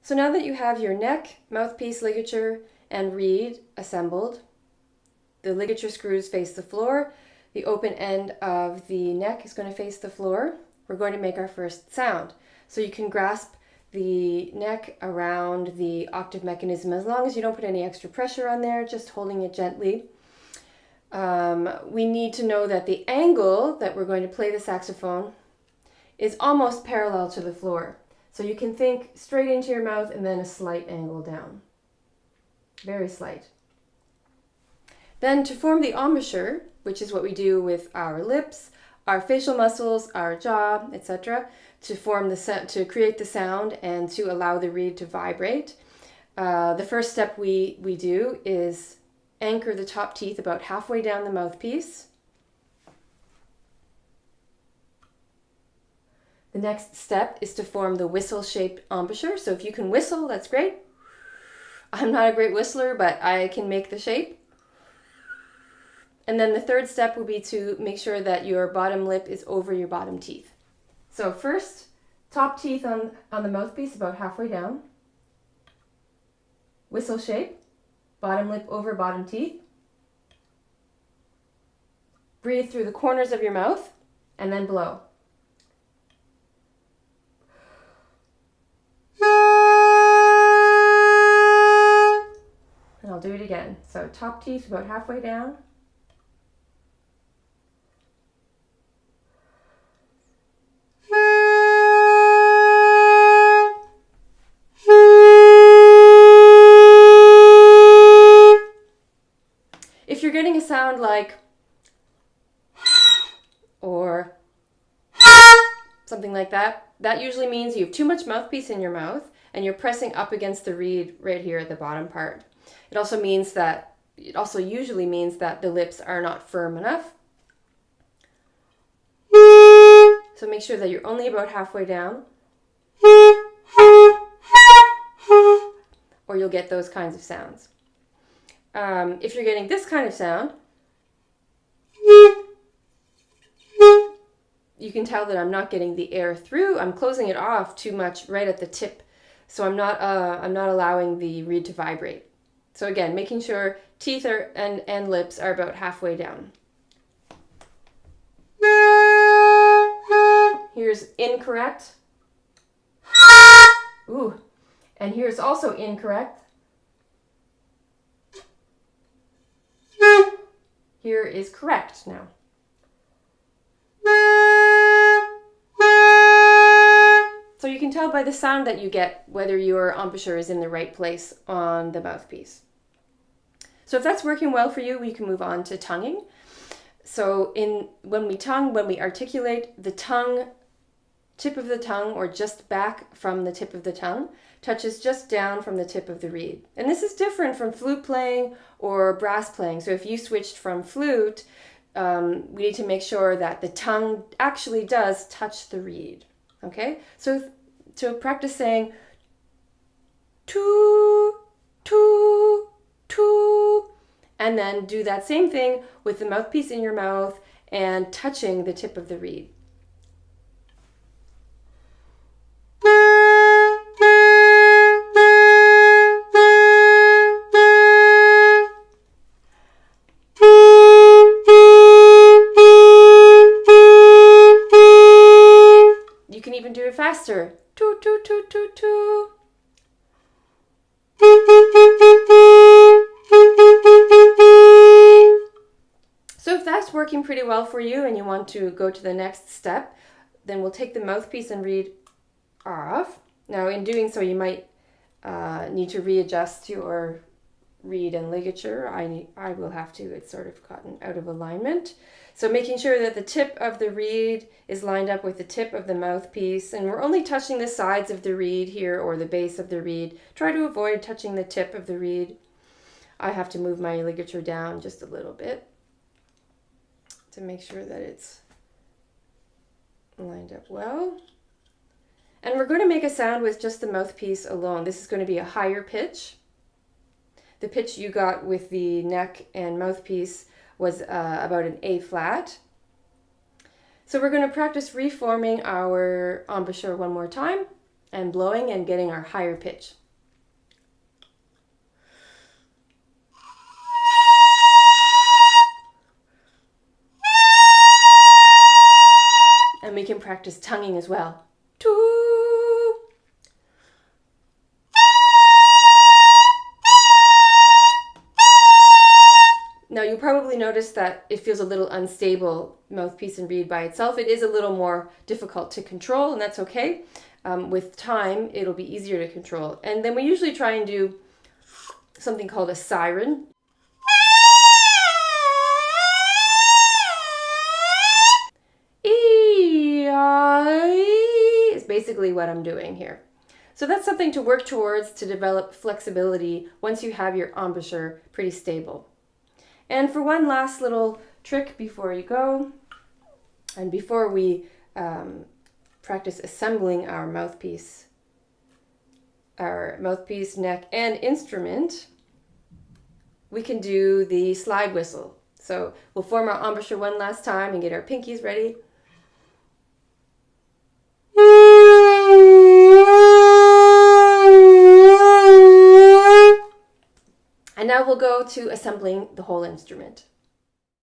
So now that you have your neck, mouthpiece, ligature, and reed assembled, the ligature screws face the floor, the open end of the neck is going to face the floor. We're going to make our first sound. So you can grasp the neck around the octave mechanism as long as you don't put any extra pressure on there, just holding it gently. We need to know that the angle that we're going to play the saxophone is almost parallel to the floor. So you can think straight into your mouth and then a slight angle down. Very slight. Then to form the embouchure, which is what we do with our lips, our facial muscles, our jaw, etc., to create the sound and to allow the reed to vibrate. The first step we do is anchor the top teeth about halfway down the mouthpiece. The next step is to form the whistle-shaped embouchure. So if you can whistle, that's great. I'm not a great whistler, but I can make the shape. And then the third step will be to make sure that your bottom lip is over your bottom teeth. So first, top teeth on the mouthpiece about halfway down. Whistle shape, bottom lip over bottom teeth. Breathe through the corners of your mouth and then blow. And I'll do it again. So top teeth about halfway down. If you're getting a sound like or something like that, that usually means you have too much mouthpiece in your mouth and you're pressing up against the reed right here at the bottom part. It also usually means that the lips are not firm enough. So make sure that you're only about halfway down, or you'll get those kinds of sounds. If you're getting this kind of sound, you can tell that I'm not getting the air through. I'm closing it off too much right at the tip, so I'm not allowing the reed to vibrate. So again, making sure teeth and lips are about halfway down. Here's incorrect. Ooh, and here's also incorrect. Here is correct now. So you can tell by the sound that you get whether your embouchure is in the right place on the mouthpiece. So if that's working well for you, we can move on to tonguing. So when we articulate, the tip of the tongue, or just back from the tip of the tongue, touches just down from the tip of the reed. And this is different from flute playing or brass playing. So if you switched from flute, we need to make sure that the tongue actually does touch the reed. Okay? So to practice saying too, too, too, and then do that same thing with the mouthpiece in your mouth and touching the tip of the reed. You can even do it faster. Toot, toot, toot, toot, toot. So if that's working pretty well for you and you want to go to the next step, then we'll take the mouthpiece and reed off. Now in doing so, you might need to readjust your reed and ligature. I will have to. It's sort of gotten out of alignment. So making sure that the tip of the reed is lined up with the tip of the mouthpiece, and we're only touching the sides of the reed here or the base of the reed. Try to avoid touching the tip of the reed. I have to move my ligature down just a little bit to make sure that it's lined up well. And we're going to make a sound with just the mouthpiece alone. This is going to be a higher pitch. The pitch you got with the neck and mouthpiece was about an A flat. So we're going to practice reforming our embouchure one more time. and blowing and getting our higher pitch. And we can practice tonguing as well. Too. Now you probably noticed that it feels a little unstable, mouthpiece and reed by itself. It is a little more difficult to control, and that's okay. With time, it'll be easier to control. And then we usually try and do something called a siren. Is basically what I'm doing here. So that's something to work towards to develop flexibility once you have your embouchure pretty stable. And for one last little trick before you go, and before we practice assembling our mouthpiece, neck, and instrument, we can do the slide whistle. So we'll form our embouchure one last time and get our pinkies ready. And now we'll go to assembling the whole instrument.